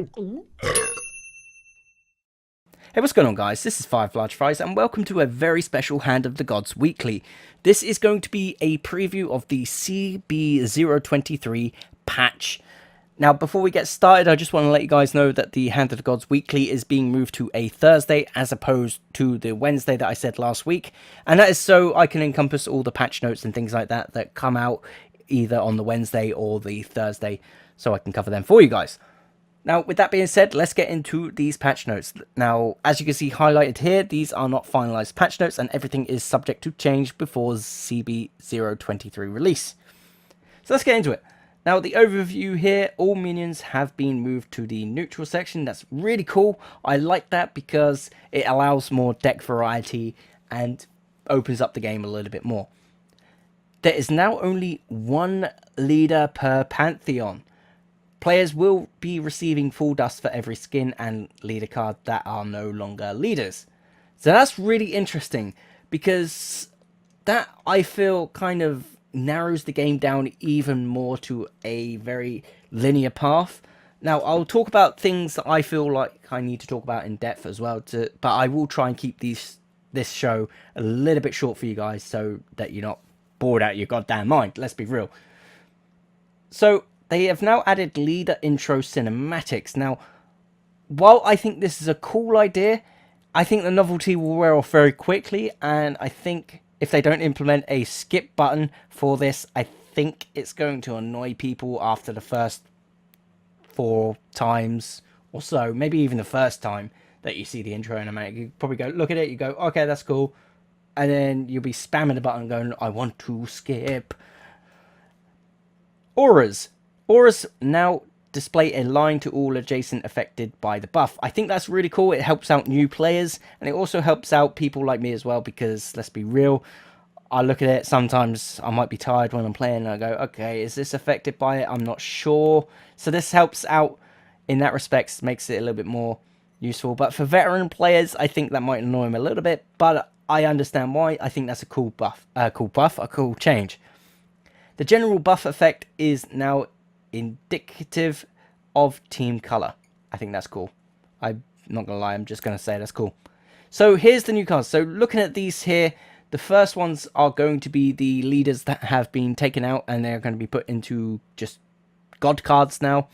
Hey, what's going on, guys? This is 5 Large Fries, and welcome to a very special Hand of the Gods Weekly. This is going to be a preview of the CB023 patch. Now, before we get started, I just want to let you guys know that the Hand of the Gods Weekly is being moved to a Thursday as opposed to the Wednesday that I said last week. And that is so I can encompass all the patch notes and things like that that come out either on the Wednesday or the Thursday, so I can cover them for you guys. Now, with that being said, let's get into these patch notes. Now, as you can see highlighted here, these are not finalized patch notes and everything is subject to change before CB023 release. So let's get into it. Now, the overview here, all minions have been moved to the neutral section. That's really cool. I like that because it allows more deck variety and opens up the game a little bit more. There is now only one leader per Pantheon. Players will be receiving full dust for every skin and leader card that are no longer leaders. So that's really interesting because that, I feel, kind of narrows the game down even more to a very linear path. Now, I'll talk about things that I feel like I need to talk about in depth as well, but I will try and keep this show a little bit short for you guys so that you're not bored out of your goddamn mind. Let's be real. So, they have now added leader intro cinematics. Now, while I think this is a cool idea, I think the novelty will wear off very quickly, and I think if they don't implement a skip button for this, I think it's going to annoy people after the first 4 times or so, maybe even the first time that you see the intro animatic. You probably go, look at it, you go, okay, that's cool, and then you'll be spamming the button going, I want to skip. Auras. Auras now display a line to all adjacent affected by the buff. I think that's really cool. It helps out new players, and it also helps out people like me as well, because let's be real, I look at it, sometimes I might be tired when I'm playing, and I go, okay, is this affected by it? I'm not sure. So this helps out in that respect, makes it a little bit more useful. But for veteran players, I think that might annoy them a little bit, but I understand why. I think that's a cool a cool change. The general buff effect is now indicative of team color. I think that's cool. I'm not gonna lie, I'm just gonna say that's cool. So here's the new cards. So looking at these here, the first ones are going to be the leaders that have been taken out, and they're going to be put into just god cards now.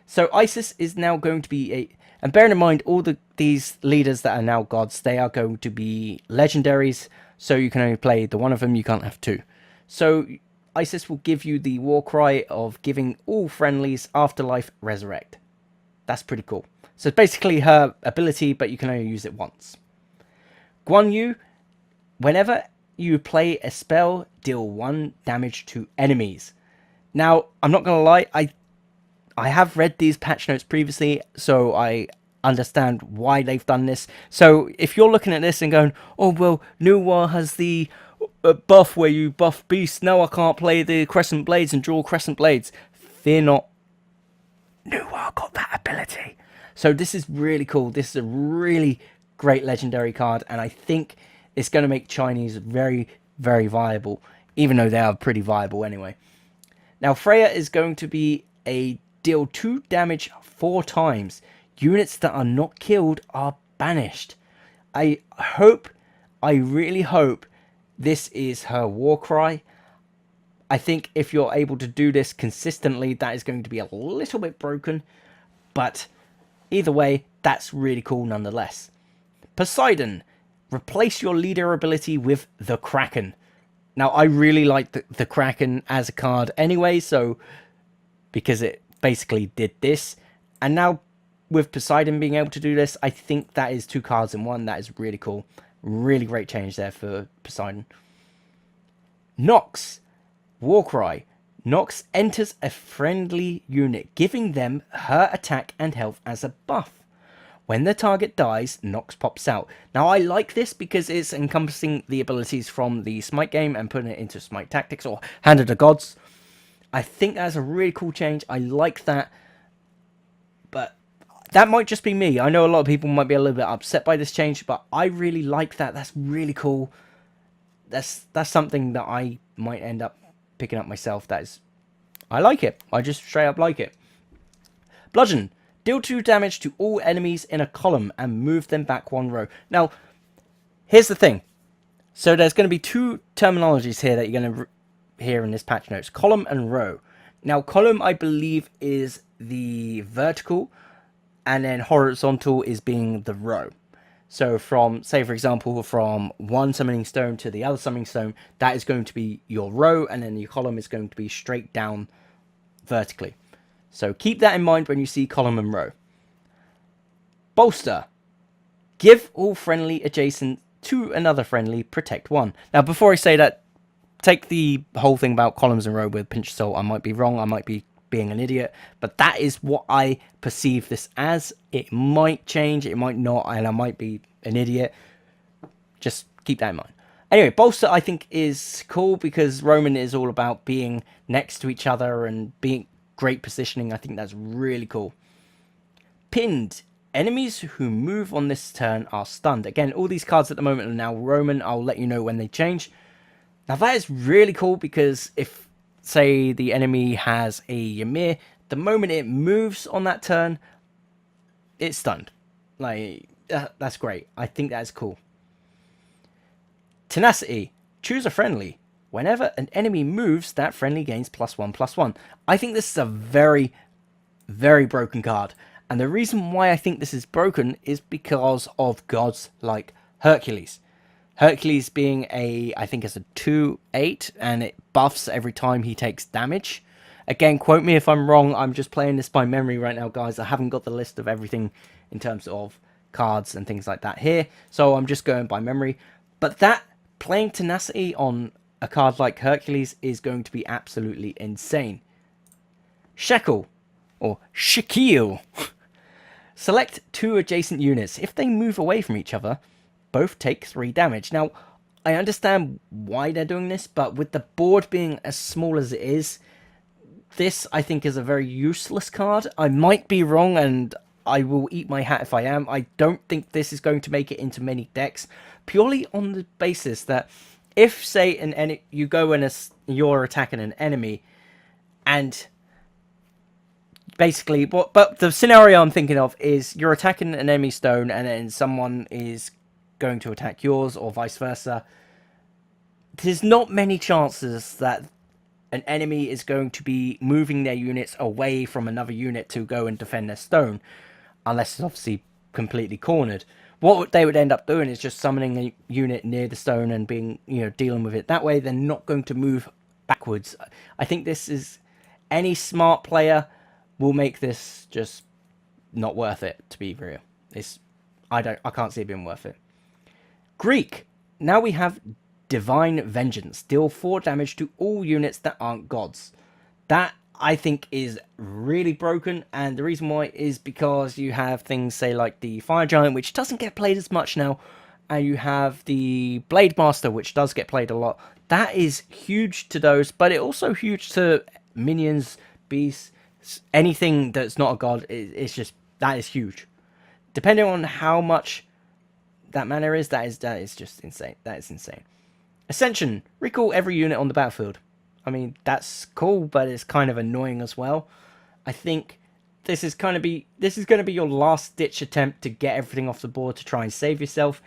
So Isis is now going to be a, and bearing in mind all these leaders that are now gods, they are going to be legendaries, so you can only play the one of them, you can't have 2. So Isis will give you the war cry of giving all friendlies Afterlife Resurrect. That's pretty cool. So it's basically her ability, but you can only use it once. Guan Yu, whenever you play a spell, deal 1 damage to enemies. Now, I'm not going to lie, I have read these patch notes previously, so I understand why they've done this. So if you're looking at this and going, oh, well, Nuwa has the buff where you buff beasts, now I can't play the crescent blades and draw crescent blades. Fear not, Nuwa got that ability. So this is really cool. This is a really great legendary card, and I think it's going to make Chinese very, very viable, even though they are pretty viable anyway. Now, Freya is going to be a deal 2 damage 4 times. Units that are not killed are banished. I really hope this is her war cry. I think if you're able to do this consistently, that is going to be a little bit broken, but either way, that's really cool nonetheless. Poseidon, replace your leader ability with the Kraken. Now, I really like the Kraken as a card anyway, so because it basically did this, and now with Poseidon being able to do this, I think that is 2 cards in 1. That is really cool. Really great change there for Poseidon. Nox, Warcry. Nox enters a friendly unit, giving them her attack and health as a buff. When the target dies, Nox pops out. Now, I like this because it's encompassing the abilities from the Smite game and putting it into Smite Tactics or Hand of the Gods. I think that's a really cool change. I like that. But that might just be me. I know a lot of people might be a little bit upset by this change, but I really like that. That's really cool. That's something that I might end up picking up myself. I like it. I just straight up like it. Bludgeon. Deal 2 damage to all enemies in a column and move them back 1 row. Now, here's the thing. So there's going to be 2 terminologies here that you're going to hear in this patch notes. Column and row. Now, column, I believe, is the vertical, and then horizontal is being the row. So from, say for example, from one summoning stone to the other summoning stone, that is going to be your row, and then your column is going to be straight down vertically. So keep that in mind when you see column and row. Bolster. Give all friendly adjacent to another friendly, protect 1. Now before I say that, take the whole thing about columns and row with a pinch of salt. I might be wrong, I might be being an idiot, but that is what I perceive this as. It might change, it might not, and I might be an idiot. Just keep that in mind. Anyway, bolster I think is cool because Roman is all about being next to each other and being great positioning. I think that's really cool. Pinned. Enemies who move on this turn are stunned. Again, all these cards at the moment are now Roman. I'll let you know when they change. Now that is really cool because if, say, the enemy has a Ymir, the moment it moves on that turn, it's stunned. Like, that's great. I think that's cool. Tenacity. Choose a friendly. Whenever an enemy moves, that friendly gains +1/+1. I think this is a very, very broken card. And the reason why I think this is broken is because of gods like Hercules. Hercules being I think it's a 2/8, and it buffs every time he takes damage. Again, quote me if I'm wrong. I'm just playing this by memory right now, guys. I haven't got the list of everything in terms of cards and things like that here. So I'm just going by memory. But that, playing Tenacity on a card like Hercules is going to be absolutely insane. Shekel, or Shaquille. Select 2 adjacent units. If they move away from each other, both take 3 damage. Now, I understand why they're doing this, but with the board being as small as it is, this, I think, is a very useless card. I might be wrong, and I will eat my hat if I am. I don't think this is going to make it into many decks, purely on the basis that if, say, you go and you're attacking an enemy, and basically, but the scenario I'm thinking of is you're attacking an enemy stone, and then someone is going to attack yours, or vice versa. There's not many chances that an enemy is going to be moving their units away from another unit to go and defend their stone, unless it's obviously completely cornered. What they would end up doing is just summoning a unit near the stone and being, dealing with it that way. They're not going to move backwards. I think this is, any smart player will make this just not worth it, to be real. I can't see it being worth it. Greek. Now we have Divine Vengeance. Deal 4 damage to all units that aren't gods. That, I think, is really broken, and the reason why is because you have things, say, like the Fire Giant, which doesn't get played as much now, and you have the Blade Master, which does get played a lot. That is huge to those, but it also huge to minions, beasts, anything that's not a god. It's just, that is huge. Depending on how much that mana is, that is just insane. That is insane. Ascension. Recall every unit on the battlefield. I mean, that's cool, but it's kind of annoying as well. I think this is going to be your last ditch attempt to get everything off the board to try and save yourself.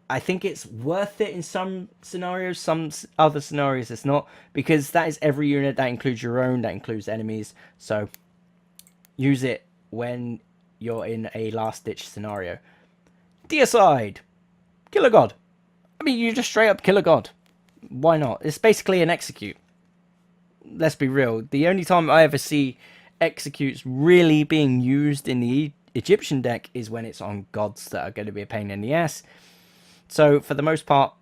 I think it's worth it in some scenarios. Some other scenarios it's not, because that is every unit. That includes your own, that includes enemies. So use it when you're in a last ditch scenario. Deicide. Kill a god. I mean, you just straight up kill a god. Why not? It's basically an execute. Let's be real. The only time I ever see executes really being used in the Egyptian deck is when it's on gods that are going to be a pain in the ass. So for the most part,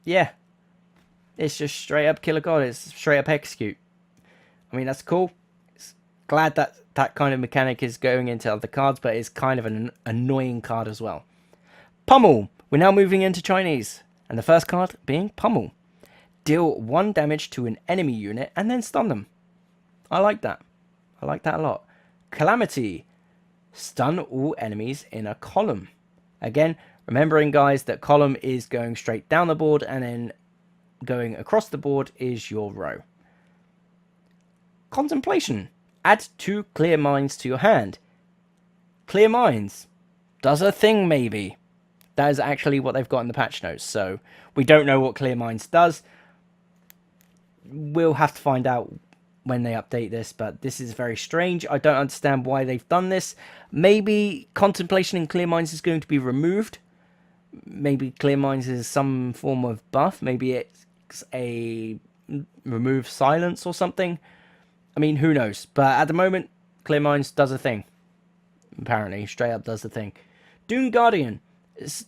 yeah, it's just straight up kill a god. It's straight up execute. I mean, that's cool. It's glad that that kind of mechanic is going into other cards, but it's kind of an annoying card as well. Pummel. We're now moving into Chinese, and the first card being Pummel. Deal 1 damage to an enemy unit and then stun them. I like that. I like that a lot. Calamity. Stun all enemies in a column. Again, remembering, guys, that column is going straight down the board, and then going across the board is your row. Contemplation. Add 2 clear minds to your hand. Clear Minds does a thing, maybe. That is actually what they've got in the patch notes. So we don't know what Clear Minds does. We'll have to find out when they update this, but this is very strange. I don't understand why they've done this. Maybe Contemplation in Clear Minds is going to be removed. Maybe Clear Minds is some form of buff. Maybe it's a remove silence or something. I mean, who knows? But at the moment, Clear Minds does a thing. Apparently, straight up does the thing. Dune Guardian.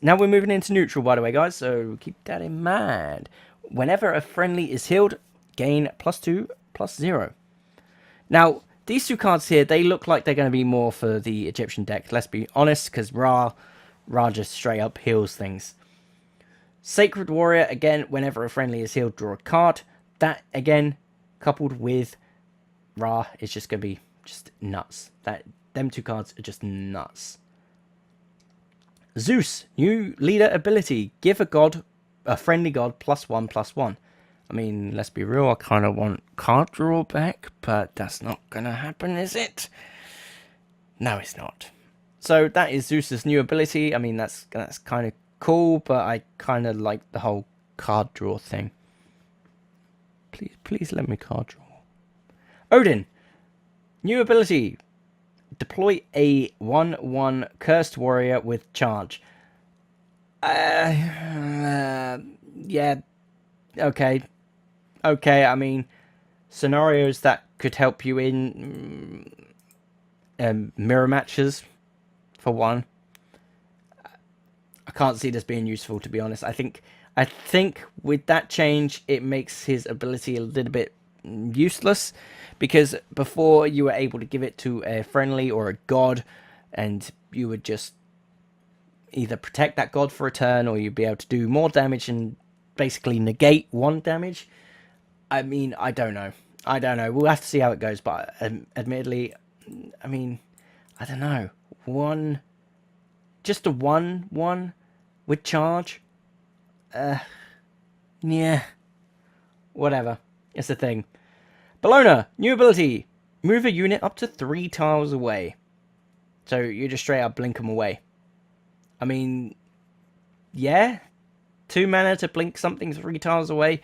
Now we're moving into neutral, by the way, guys, so keep that in mind. Whenever a friendly is healed, gain +2/+0. Now, these two cards here, they look like they're going to be more for the Egyptian deck, let's be honest, because Ra just straight up heals things. Sacred Warrior, again, whenever a friendly is healed, draw a card. That, again, coupled with Ra, is just going to be just nuts. Them two cards are just nuts. Zeus, new leader ability. Give a friendly god +1/+1. I mean, let's be real, I kind of want card draw back, but that's not going to happen, is it? No, it's not. So that is Zeus's new ability. I mean, that's kind of cool, but I kind of like the whole card draw thing. Please let me card draw. Odin, new ability. Deploy a 1/1 cursed warrior with charge. Yeah. Okay. I mean, scenarios that could help you in mirror matches, for one. I can't see this being useful, to be honest. I think with that change, it makes his ability a little bit useless, because before you were able to give it to a friendly or a god, and you would just either protect that god for a turn, or you'd be able to do more damage and basically negate one damage. I mean, I don't know. We'll have to see how it goes, but admittedly, I mean, I don't know. Just a 1/1 with charge. Yeah. Whatever. It's a thing. Bologna, new ability. Move a unit up to 3 tiles away. So you just straight up blink them away. I mean, yeah. 2 mana to blink something 3 tiles away.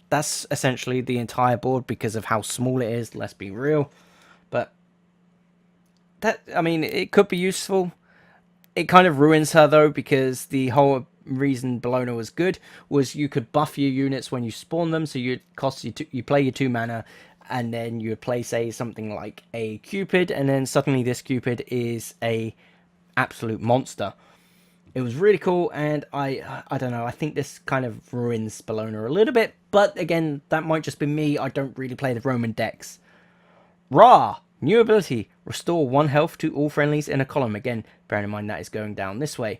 That's essentially the entire board because of how small it is, let's be real. But that, I mean, it could be useful. It kind of ruins her, though, because the whole reason Bologna was good was you could buff your units when you spawn them, so you play your 2 mana, and then you would play, say, something like a Cupid, and then suddenly this Cupid is a absolute monster. It was really cool, and I don't know, I think this kind of ruins Bologna a little bit, but again, that might just be me. I don't really play the Roman decks. Ra, new ability, restore 1 health to all friendlies in a column. Again, bearing in mind that is going down this way.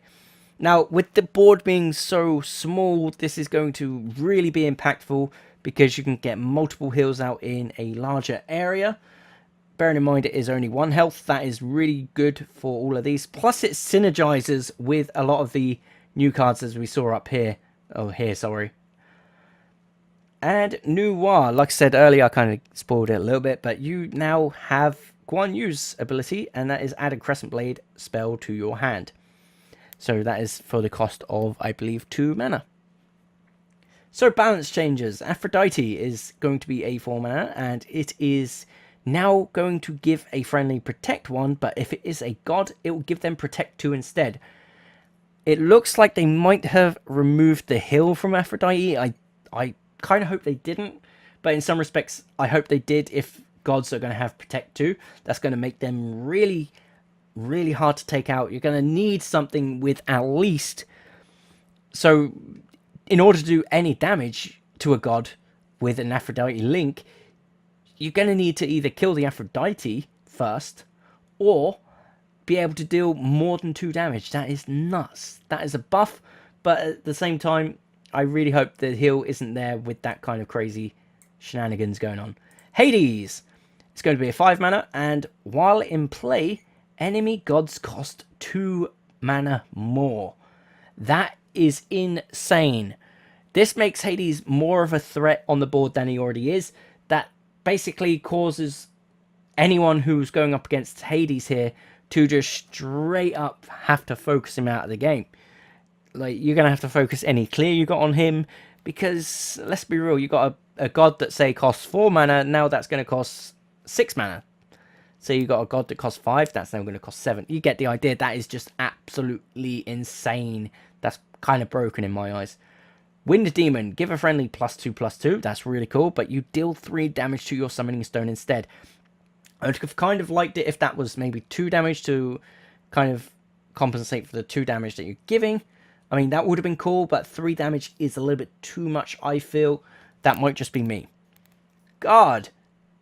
Now, with the board being so small, this is going to really be impactful because you can get multiple heals out in a larger area. Bearing in mind it is only 1 health, that is really good for all of these. Plus it synergizes with a lot of the new cards as we saw up here. Oh, here, sorry. And Noir, like I said earlier, I kind of spoiled it a little bit, but you now have Guan Yu's ability, and that is add a Crescent Blade spell to your hand. So that is for the cost of, I believe, 2 mana. So balance changes. Aphrodite is going to be a 4 mana, and it is now going to give a friendly Protect 1, but if it is a god, it will give them Protect 2 instead. It looks like they might have removed the heal from Aphrodite. I kind of hope they didn't, but in some respects, I hope they did. If gods are going to have Protect 2, that's going to make them really, really hard to take out. You're going to need something with at least... So, in order to do any damage to a god with an Aphrodite link, you're going to need to either kill the Aphrodite first, or be able to deal more than 2 damage. That is nuts. That is a buff, but at the same time, I really hope the heal isn't there with that kind of crazy shenanigans going on. Hades! It's going to be a 5 mana, and while in play, enemy gods cost 2 mana more. That is insane. This makes Hades more of a threat on the board than he already is. That basically causes anyone who's going up against Hades here to just straight up have to focus him out of the game. Like, you're going to have to focus any clear you got on him, because let's be real, you got a god that say costs 4 mana, now that's going to cost 6 mana. So you got a god that costs 5, that's now going to cost 7. You get the idea. That is just absolutely insane. That's kind of broken in my eyes. Wind Demon, give a friendly +2/+2. That's really cool, but you deal 3 damage to your Summoning Stone instead. I would have kind of liked it if that was maybe 2 damage to kind of compensate for the 2 damage that you're giving. I mean, that would have been cool, but 3 damage is a little bit too much, I feel. That might just be me. Guard,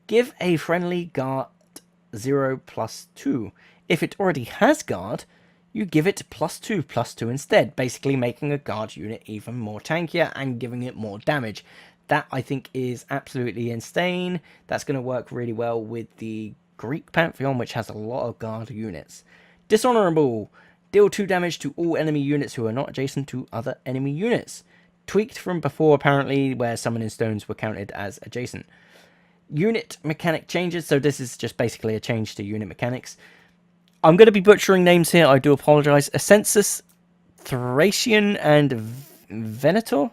give a friendly guard 0/+2. If it already has guard, you give it +2/+2 instead, basically making a guard unit even more tankier and giving it more damage. That, I think, is absolutely insane. That's going to work really well with the Greek Pantheon, which has a lot of guard units. Dishonorable, deal 2 damage to all enemy units who are not adjacent to other enemy units. Tweaked from before, apparently, where Summoning Stones were counted as adjacent. Unit mechanic changes, so this is just basically a change to unit mechanics. I'm going to be butchering names here, I do apologise. Ascensus, Thracian, and Venator.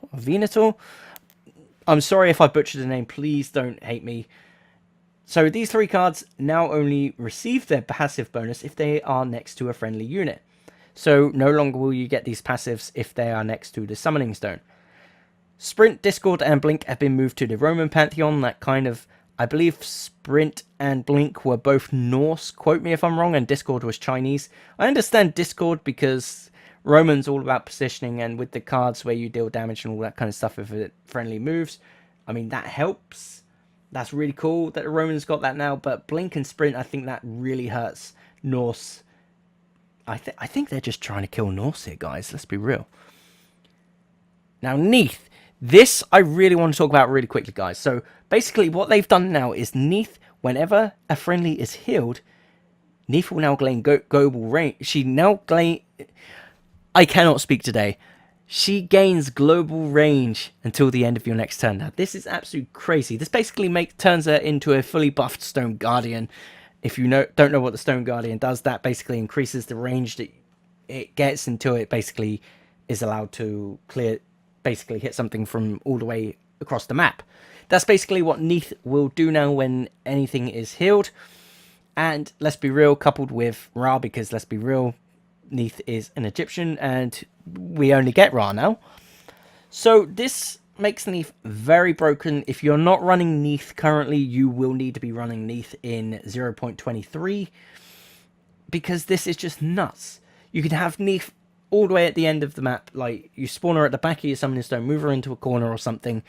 I'm sorry if I butchered the name, please don't hate me. So these 3 cards now only receive their passive bonus if they are next to a friendly unit. So no longer will you get these passives if they are next to the Summoning Stone. Sprint, Discord, and Blink have been moved to the Roman Pantheon. That kind of, I believe Sprint and Blink were both Norse, quote me if I'm wrong, and Discord was Chinese. I understand Discord because Roman's all about positioning, and with the cards where you deal damage and all that kind of stuff with it friendly moves, I mean, that helps. That's really cool that the Romans got that now, but Blink and Sprint, I think that really hurts Norse. I think they're just trying to kill Norse here, guys. Let's be real. Now, Neath. This I really want to talk about really quickly, guys. So, basically, what they've done now is Neath, whenever a friendly is healed, Neath will now gain global range. She now gain... I cannot speak today. She gains global range until the end of your next turn. Now, this is absolutely crazy. This basically turns her into a fully buffed Stone Guardian. If you don't know what the Stone Guardian does, that basically increases the range that it gets until it basically is allowed to basically hit something from all the way across the map. That's basically what Neath will do now when anything is healed. And let's be real, coupled with Ra, because let's be real, Neath is an Egyptian and we only get Ra now. So this makes Neath very broken. If you're not running Neath currently, you will need to be running Neath in 0.23 because this is just nuts. You could have Neath all the way at the end of the map, like you spawn her at the back of your Summoning Stone, move her into a corner or something,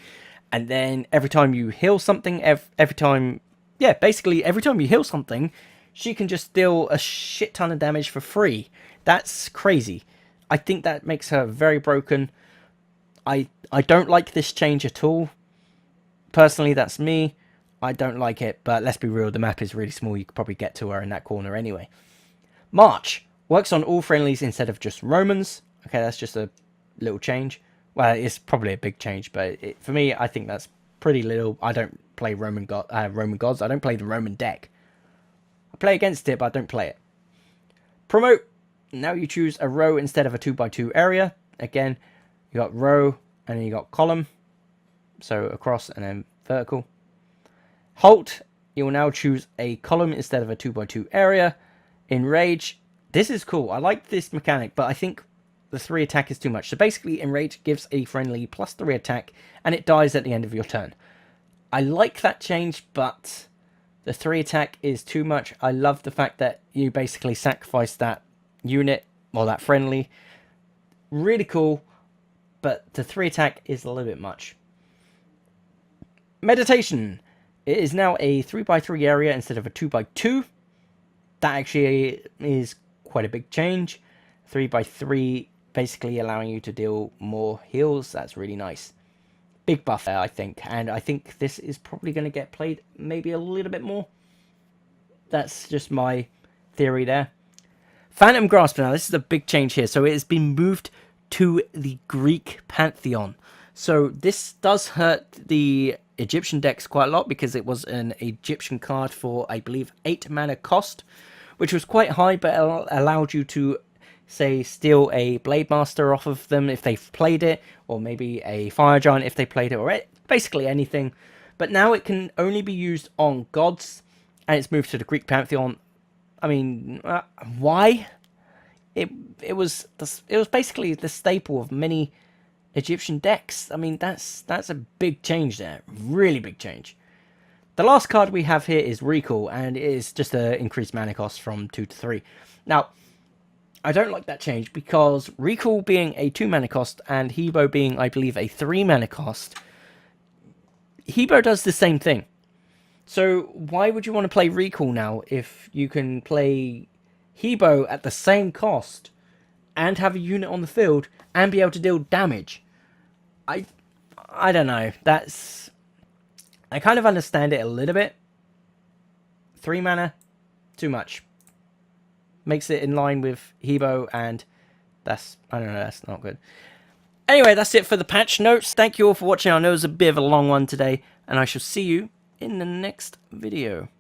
and then every time you heal something, every time you heal something, she can just deal a shit ton of damage for free. That's crazy. I think that makes her very broken. I don't like this change at all. Personally, that's me. I don't like it, but let's be real, the map is really small. You could probably get to her in that corner anyway. March works on all friendlies instead of just Romans. Okay, that's just a little change. Well, it's probably a big change, but for me, I think that's pretty little. I don't play Roman gods. I don't play the Roman deck. I play against it, but I don't play it. Promote. Now you choose a row instead of a 2x2 area. Again, you got row and then you got column. So across and then vertical. Halt. You will now choose a column instead of a 2x2 area. Enrage. This is cool. I like this mechanic, but I think the 3 attack is too much. So basically, Enrage gives a friendly +3 attack, and it dies at the end of your turn. I like that change, but the 3 attack is too much. I love the fact that you basically sacrifice that unit, or that friendly. Really cool, but the 3 attack is a little bit much. Meditation. It is now a 3x3 area instead of a 2x2. That actually is quite a big change. 3x3 basically allowing you to deal more heals. That's really nice. Big buff there, I think. And I think this is probably going to get played maybe a little bit more. That's just my theory there. Phantom Grasp now. This is a big change here. So it has been moved to the Greek Pantheon. So this does hurt the Egyptian decks quite a lot because it was an Egyptian card for, I believe, 8 mana cost, which was quite high, but allowed you to, say, steal a Blade Master off of them if they've played it, or maybe a Fire Giant if they played it, or basically anything. But now it can only be used on gods, and it's moved to the Greek Pantheon. I mean, why? It was basically the staple of many Egyptian decks. I mean, that's a big change there, really big change. The last card we have here is Recall, and it is just an increased mana cost from 2 to 3. Now, I don't like that change because Recall being a 2 mana cost and Hebo being, I believe, a 3 mana cost, Hebo does the same thing. So why would you want to play Recall now if you can play Hebo at the same cost and have a unit on the field and be able to deal damage? I don't know. I kind of understand it a little bit. 3 mana, too much. Makes it in line with Hebo, and I don't know, that's not good. Anyway, that's it for the patch notes. Thank you all for watching. I know it was a bit of a long one today, and I shall see you in the next video.